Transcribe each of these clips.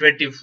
25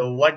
1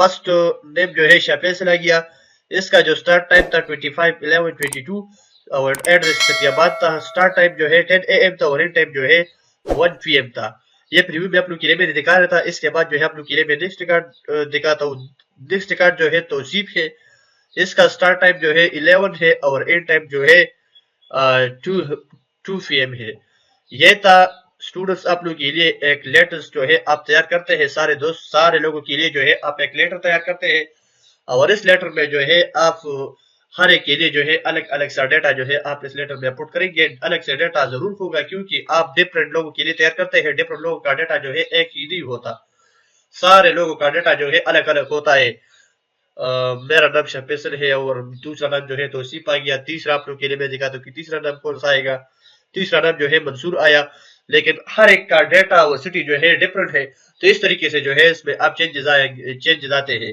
first name جو ہے شاہ فیصل آ گیا. اس کا جو سٹارٹ ٹائم تھا 25/11/22 اور ایڈریس ستیاباد تھا. سٹارٹ ٹائم جو ہے 10 AM تھا اور اینڈ ٹائم جو ہے 1 PM تھا. یہ پریویو میں آپ لوگ کے لیے میں نے دکھا رہا تھا. اس کے بعد جو ہے آپ لوگ کے لیے میں نیکسٹ ریکارڈ دکھاتا ہوں. نیکسٹ ریکارڈ جو ہے توصیف ہے. اس کا سٹارٹ ٹائم جو ہے 11 ہے اور اینڈ ٹائم جو ہے 2 PM ہے. یہ تھا اسٹوڈنٹس آپ لوگوں کے لیے ایک لیٹرز جو ہے آپ تیار کرتے ہیں. سارے دوست سارے لوگوں کے لیے جو ہے آپ ایک لیٹر تیار کرتے ہیں اور اس لیٹر میں جو ہے آپ ہر ایک کے لیے جو ہے الگ الگ سا ڈیٹا جو ہے آپ اس لیٹر میں اپلوڈ کریں گے. الگ سے ڈیٹا ضرور ہوگا کیونکہ آپ ڈفرینٹ لوگوں کے لیے تیار کرتے ہیں. ڈفرینٹ لوگوں کا ڈیٹا جو ہے ایک ہی نہیں ہوتا. سارے لوگوں کا ڈیٹا جو ہے الگ الگ ہوتا ہے. میرا نام شاہ فیصل ہے اور دوسرا نام جو ہے توصیف آ گیا. تیسرا آپ لوگ کے لیے میں دکھاتا ہوں کہ تیسرا نام کون سا آئے گا. تیسرا نام جو ہے منصور آیا. لیکن ہر ایک کا ڈیٹا اور سٹی جو ہے ڈفرینٹ ہے تو اس طریقے سے جو ہے اس میں آپ چینجز آتے ہیں.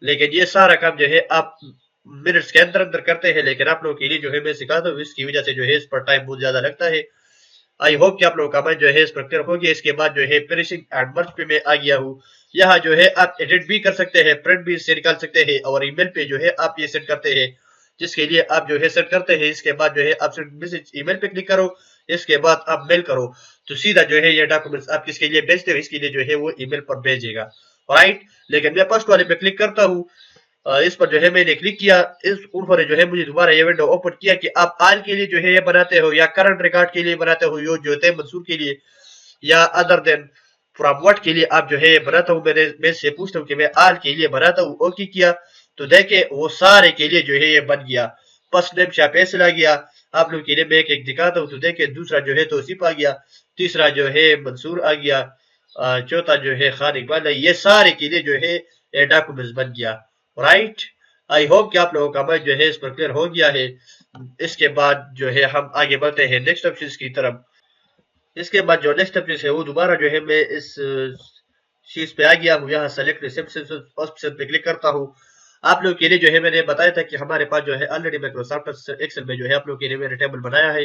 لیکن یہ سارا کام جو ہے آپ منٹس کے اندر کرتے ہیں. لیکن آپ لوگوں کے لیے جو ہے میں سکھاتا ہوں اس کی وجہ سے جو ہے اس پر ٹائم بہت زیادہ لگتا ہے. آئی ہوپ کہ آپ لوگوں کا مائنڈ جو ہے اس پر کلیئر ہو گیا. اس کے بعد جو ہے فنیشنگ اینڈ مرج پہ میں آ گیا ہوں. یہاں جو ہے آپ ایڈٹ بھی کر سکتے ہیں, پرنٹ بھی سے نکال سکتے ہیں اور ای میل پہ جو ہے آپ یہ سینڈ کرتے ہیں جس کے لیے آپ جو ہے سینڈ کرتے ہیں. اس کے بعد جو ہے آپ سینڈ میسج ای میل پہ کلک کرو. اس کے بعد آپ میل کرو تو سیدھا جو ہے یہ ڈاکومنٹس آپ کس کے لیے بھیجتے ہو اس کے لیے جو ہے وہ ای میل پر بھیجے گا. رائٹ. لیکن میں فرسٹ والے پہ کلک کرتا ہوں. اس پر جو ہے میں نے کلک کیا. اس انہوں نے جو ہے مجھے دوبارہ یہ ونڈو اوپن کیا کہ آپ آل کے لیے جو ہے یہ بناتے ہو یا کرنٹ ریکارڈ کے لیے بناتے ہو جو ہے منصور کے لیے یا ادر دین فرام وٹ کے لیے آپ جو ہے یہ بناتا ہوں. میں سے پوچھتا ہوں کہ میں آل کے لیے بناتا ہوں. اوکے کیا تو دیکھیں وہ سارے کے لیے جو ہے یہ بن گیا. فرسٹ نیم شاہ فیصل آ گیا. آپ لوگ کے لیے میں ایک دکھاتا ہوں تو دیکھیں دوسرا جو ہے توصیف آ گیا. تیسرا جو ہے منصور آ گیا. چوتھا جو ہے خان اقبال. یہ سارے کے لیے جو ہے یہ ڈاکومنٹس بن گیا. رائٹ. آئی ہوپ کہ آپ لوگوں کا مائنڈ جو ہے اس پر کلیئر ہو گیا ہے. اس کے بعد جو ہے ہم آگے بڑھتے ہیں نیکسٹ آپشنز کی طرف. اس کے بعد جو نیکسٹ آپشن ہے وہ دوبارہ جو ہے میں اس چیز پہ آ گیا ہوں. یہاں سلیکٹ ریسپشن آپشن پہ کلک کرتا ہوں. آپ لوگ کے لیے جو ہے میں نے بتایا تھا کہ ہمارے پاس جو ہے آلریڈی مائکروسافٹ ایکسل میں جو ہے آپ لوگ کے لیے میں نے ٹیبل بنایا ہے.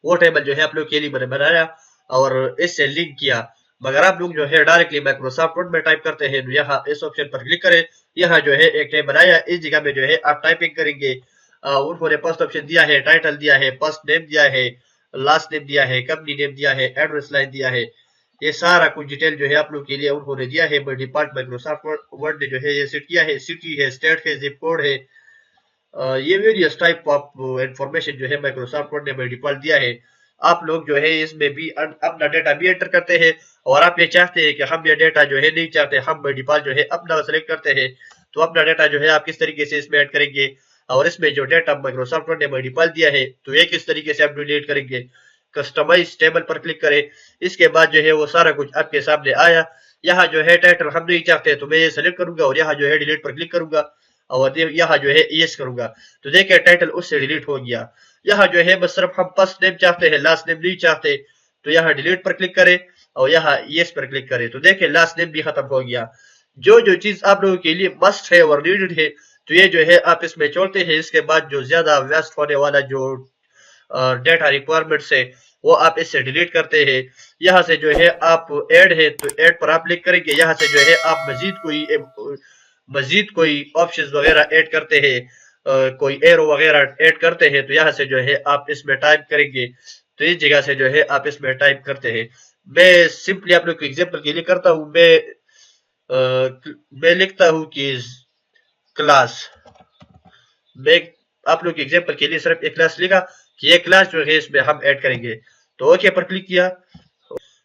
وہ ٹیبل جو ہے آپ لوگ کے لیے میں نے بنایا اور اس سے لنک کیا. مگر آپ لوگ جو ہے ڈائریکٹلی مائکروسافٹ ورڈ میں ٹائپ کرتے ہیں. یہاں اس آپشن پر کلک کریں. یہاں جو ہے ایک ٹیب بنایا. اس جگہ میں جو ہے آپ ٹائپنگ کریں گے. انہوں نے فرسٹ آپشن دیا ہے, ٹائٹل دیا ہے, فرسٹ نیم دیا ہے, لاسٹ نیم دیا ہے, کمپنی نیم دیا ہے, ایڈریس لائن دیا ہے. یہ سارا کچھ ڈیٹیل جو ہے آپ لوگ کے لیے انہوں نے دیا ہے. ڈپارٹ مائکروسافٹ ورڈ نے جو ہے یہ سیٹ کیا ہے. سٹی ہے, اسٹیٹ ہے, زپ کوڈ ہے. یہ ویریس ٹائپ آف انفارمیشن جو ہے مائکروسافٹ ورڈ نے بائی ڈیفالٹ دیا ہے. آپ لوگ جو ہے اس میں بھی اپنا ڈیٹا بھی انٹر کرتے ہیں اور آپ یہ چاہتے ہیں کہ ہم یہ ڈیٹا جو ہے نہیں چاہتے, ہم بائی ڈیفالٹ جو ہے اپنا سلیکٹ کرتے ہیں تو اپنا ڈیٹا جو ہے آپ کس طریقے سے اس میں ایڈ کریں گے اور اس میں جو ڈیٹا مائکروسافٹ ورڈ نے بائی ڈیفالٹ دیا ہے تو یہ کس طریقے سے آپ ڈیلیٹ کریں گے. کسٹمائز ٹیبل پر کلک کریں. اس کے بعد جو ہے وہ سارا کچھ آپ کے سامنے آیا. یہاں جو ہے ٹائٹل ہم نہیں چاہتے تو میں یہ سلیکٹ کروں گا اور یہاں جو ہے ڈیلیٹ پر کلک کروں گا اور یہاں جو ہے یس کروں گا تو دیکھیں ٹائٹل اس سے ڈیلیٹ ہو گیا. یہاں جو ہے بس صرف ہم فرسٹ نیم چاہتے ہیں, لاسٹ نیم نہیں چاہتے تو یہاں ڈیلیٹ پر کلک کریں اور یہاں یس پر کلک کریں تو دیکھیں لاسٹ نیم بھی ختم ہو گیا. جو چیز آپ لوگوں کے لیے مسٹ ہے اور نیڈڈ ہے تو یہ جو ہے آپ اس میں چھوڑتے ہیں. اس کے بعد جو زیادہ ویسٹ ہونے والا جو ڈیٹا ریکوائرمنٹس ہے وہ آپ اس سے ڈیلیٹ کرتے ہیں. یہاں سے جو ہے آپ ایڈ ہے تو ایڈ پر آپ کلک کریں گے. یہاں سے جو ہے آپ مزید کوئی آپشنز وغیرہ ایڈ کرتے ہیں, کوئی ایرو وغیرہ ایڈ کرتے ہیں تو یہاں سے جو ہے آپ اس میں ٹائپ کریں گے تو اس جگہ سے جو ہے آپ اس میں ٹائپ کرتے ہیں. میں سمپلی آپ لوگ کو ایگزامپل کے لیے کرتا ہوں. میں لکھتا ہوں کہ کلاس. میں آپ لوگ ایگزامپل کے لیے صرف ایک کلاس لکھا کہ یہ کلاس جو ہے اس میں ہم ایڈ کریں گے تو اوکے پر کلک کیا.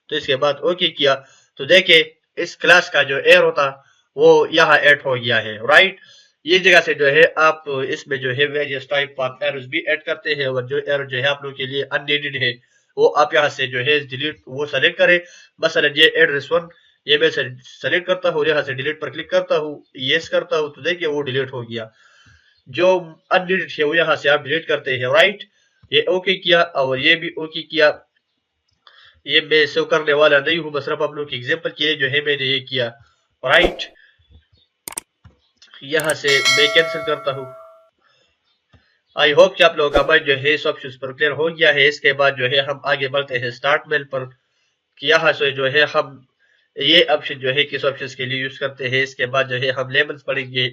تو اس کے بعد اوکے کیا تو دیکھیں اس کلاس کا جو ایرو تھا وہ یہاں ایڈ ہو گیا ہے. رائٹ. یہ جگہ سے جو ہے آپ اس میں جو ہے ویریس ٹائپ آف ایروز بھی ایڈ کرتے ہیں اور جو ایرو جو ہے آپ لوگ کے لیے ان نیڈڈ ہے وہ آپ یہاں سے جو ہے ڈیلیٹ وہ سلیکٹ کریں. مثلا یہ ایڈریس 1 یہ میں سلیکٹ کرتا ہوں, یہاں سے ڈیلیٹ پر کلک کرتا ہوں, یس کرتا ہوں تو دیکھیں وہ ڈیلیٹ ہو گیا. جو ان نیڈڈ ہے وہ یہاں سے آپ ڈیلیٹ کرتے ہیں. رائٹ. یہ اوکے کیا اور یہ بھی اوکے کیا. یہ میں سیو کرنے والا نہیں ہوں, بس صرف آپ لوگ کی ایگزامپل کے لیے جو ہے میں نے یہ کیا. رائٹ. یہاں سے میں کینسل کرتا ہوں. آئی ہوپ کہ آپ لوگوں کا مائنڈ جو ہے اس آپشن پر کلیئر ہو گیا ہے. اس کے بعد جو ہے ہم آگے بڑھتے ہیں سٹارٹ میل پر کہ یہاں سے جو ہے ہم یہ آپشن جو ہے کس آپشن کے لیے یوز کرتے ہیں. اس کے بعد جو ہے ہم لیبلز پڑھیں گے،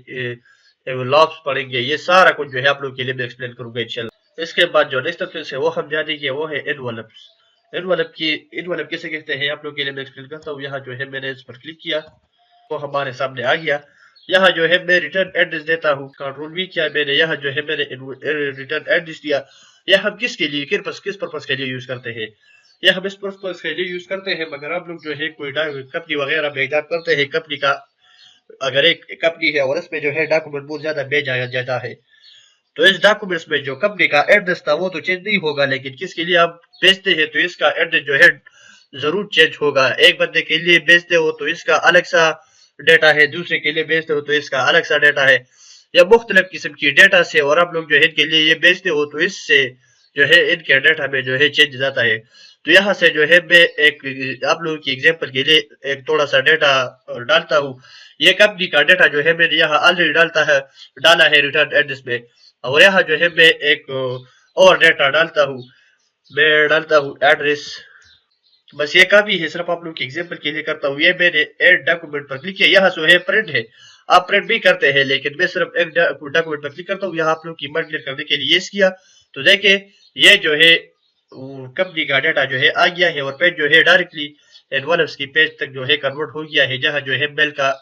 لاپس پڑھیں گے. یہ سارا کچھ جو ہے آپ لوگ کے لیے میں ایکسپلین کروں گا انشاءاللہ. اس کے بعد جو نیکسٹ آپشن ہے وہ ہم جانیں گے، وہ ہے انویلپس. انویلپ کیسے کہتے ہیں آپ لوگ کے لیے میں ایکسپلین کرتا ہوں. یہاں جو ہے میں نے اس پر کلک کیا، وہ ہمارے سامنے آ گیا. یہاں جو ہے میں ریٹرن ایڈریس دیتا ہوں. کنٹرول بھی کیا میں نے. یہاں جو ہے میں نے ریٹرن ایڈریس دیا. یہ ہم کس کے لیے کس پرپس کے لیے یوز کرتے ہیں؟ یہ ہم اس پرپس کے لیے یوز کرتے ہیں مگر آپ لوگ جو ہے کوئی کمپنی وغیرہ میں ایگزام کرتے ہیں. کمپنی کا اگر ایک کمپنی ہے اور اس میں جو ہے ڈاکومنٹ بہت زیادہ بھیجا جاتا ہے، تو اس ڈاکومنٹس میں جو کمپنی کا ایڈریس تھا وہ تو چینج نہیں ہوگا، لیکن کس کے لیے آپ بیچتے ہیں تو اس کا ایڈریس جو ہے ضرور چینج ہوگا. ایک بندے کے لیے بیچتے ہو تو اس کا الگ سا ڈیٹا ہے، دوسرے کے لیے بیچتے ہو تو اس کا الگ سا ڈیٹا ہے، یا مختلف قسم کی ڈیٹا سے. اور آپ لوگ جو ہے ان کے لیے یہ بیچتے ہو تو اس سے جو ہے ان کے ڈیٹا میں جو ہے چینج جاتا ہے. تو یہاں سے جو ہے میں ایک آپ لوگوں کی ایگزامپل کے لیے ایک تھوڑا سا ڈیٹا ڈالتا ہوں. یہ کمپنی کا ڈیٹا جو ہے میں نے یہاں آلریڈی ڈالا ہے ریٹرن ایڈریس میں. اور یہاں جو ہے میں ایک اور ڈیٹا ڈالتا ہوں. میں ڈالتا ہوں ایڈریس. بس یہ کافی ہے، صرف آپ لوگ کی ایگزامپل کے لیے کرتا ہوں. یہ میں نے ایڈ ڈاکومنٹ پر کلک کیا. یہاں جو ہے پرنٹ ہے، آپ پرنٹ بھی کرتے ہیں لیکن میں صرف ایک ڈاکومنٹ پر کلک کرتا ہوں. یہاں آپ لوگ کی مائنڈ کلیئر کرنے کے لیے یس کیا تو دیکھیں یہ جو ہے کمپنی کا ڈیٹا جو ہے آ گیا ہے، اور پیج جو ہے ڈائریکٹلی انویلپس کی پیج تک جو ہے کنورٹ ہو گیا ہے. جہاں جو ہے میل کا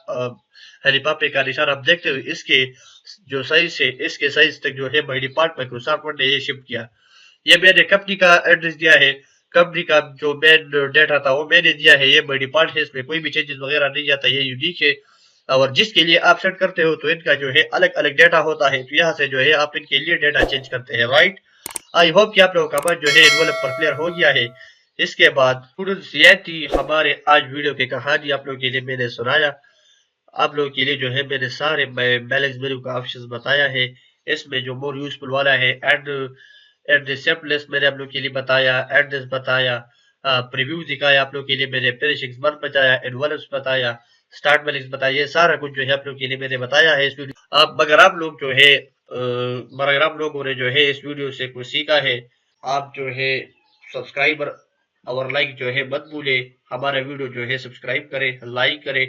لفافے کا نشان آپ دیکھتے ہوئے اس کے جو سائز ہے، اس کے سائز تک جو ہے بائی ڈیفالٹ مائکروسافٹ ورڈ نے یہ شپ کیا. یہ میں نے کمپنی کا ایڈریس دیا ہے، کمپنی کا جو مین ڈیٹا تھا وہ میں نے دیا ہے. یہ بائی ڈیفالٹ ہے، اس میں کوئی بھی چینجز وغیرہ نہیں جاتا، یہ یونیک ہے. اور جس کے لیے آپ سیٹ کرتے ہو تو ان کا جو ہے الگ الگ ڈیٹا ہوتا ہے. تو یہاں سے جو ہے آپ ان کے لیے ڈیٹا چینج کرتے ہیں، رائٹ. آئی ہوپ کہ آپ لوگوں کا بات جو ہے انویلپ پر کلیئر ہو گیا ہے. اس کے بعد اسٹوڈنٹس یہ تھی ہمارے آج ویڈیو کی کہانی آپ لوگوں کے لیے میں نے سنایا. آپ لوگوں کے لیے جو ہے میں نے سارے بیلنس مینو کا آپشن بتایا ہے. اس میں جو مور یوزفل والا ہے ایڈریس سیمپلس میں نے آپ لوگ کے لیے بتایا، ایڈریس بتایا، پریویو دکھایا آپ لوگ کے لیے میں نے، فنیشنگ منتھ بتایا، انویلپس بتایا، سٹارٹ بیلنس بتایا. یہ سارا کچھ جو ہے آپ لوگ کے لیے میں نے بتایا ہے اس ویڈیو. مگر آپ لوگ جو ہے مگر آپ لوگوں نے جو ہے اس ویڈیو سے کچھ سیکھا ہے. آپ جو ہے سبسکرائبر اور لائک جو ہے مت بھولے. ہمارا ویڈیو جو ہے سبسکرائب کرے، لائک کرے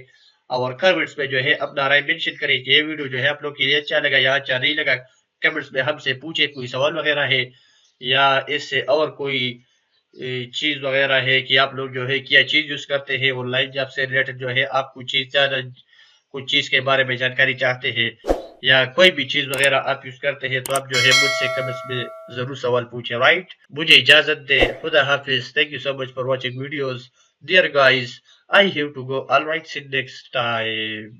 اور کمنٹس میں جو ہے اپنا رائے مینشن کرے کہ یہ ویڈیو جو ہے آپ لوگ کے لیے اچھا لگا یا اچھا نہیں لگا. کمنٹس میں ہم سے پوچھے کوئی سوال وغیرہ ہے یا اس سے اور کوئی چیز وغیرہ ہے کہ آپ لوگ جو ہے کیا چیز یوز کرتے ہیں آن لائن جاب سے ریلیٹڈ، جو ہے آپ کچھ چیز کے بارے میں جانکاری چاہتے ہیں یا کوئی بھی چیز وغیرہ آپ یوز کرتے ہیں تو آپ جو ہے مجھ سے کمنٹس میں ضرور سوال پوچھیں، رائٹ. مجھے اجازت دے. خدا حافظ. Thank you so much for watching videos. Dear guys, I have to go. All right, see you next time.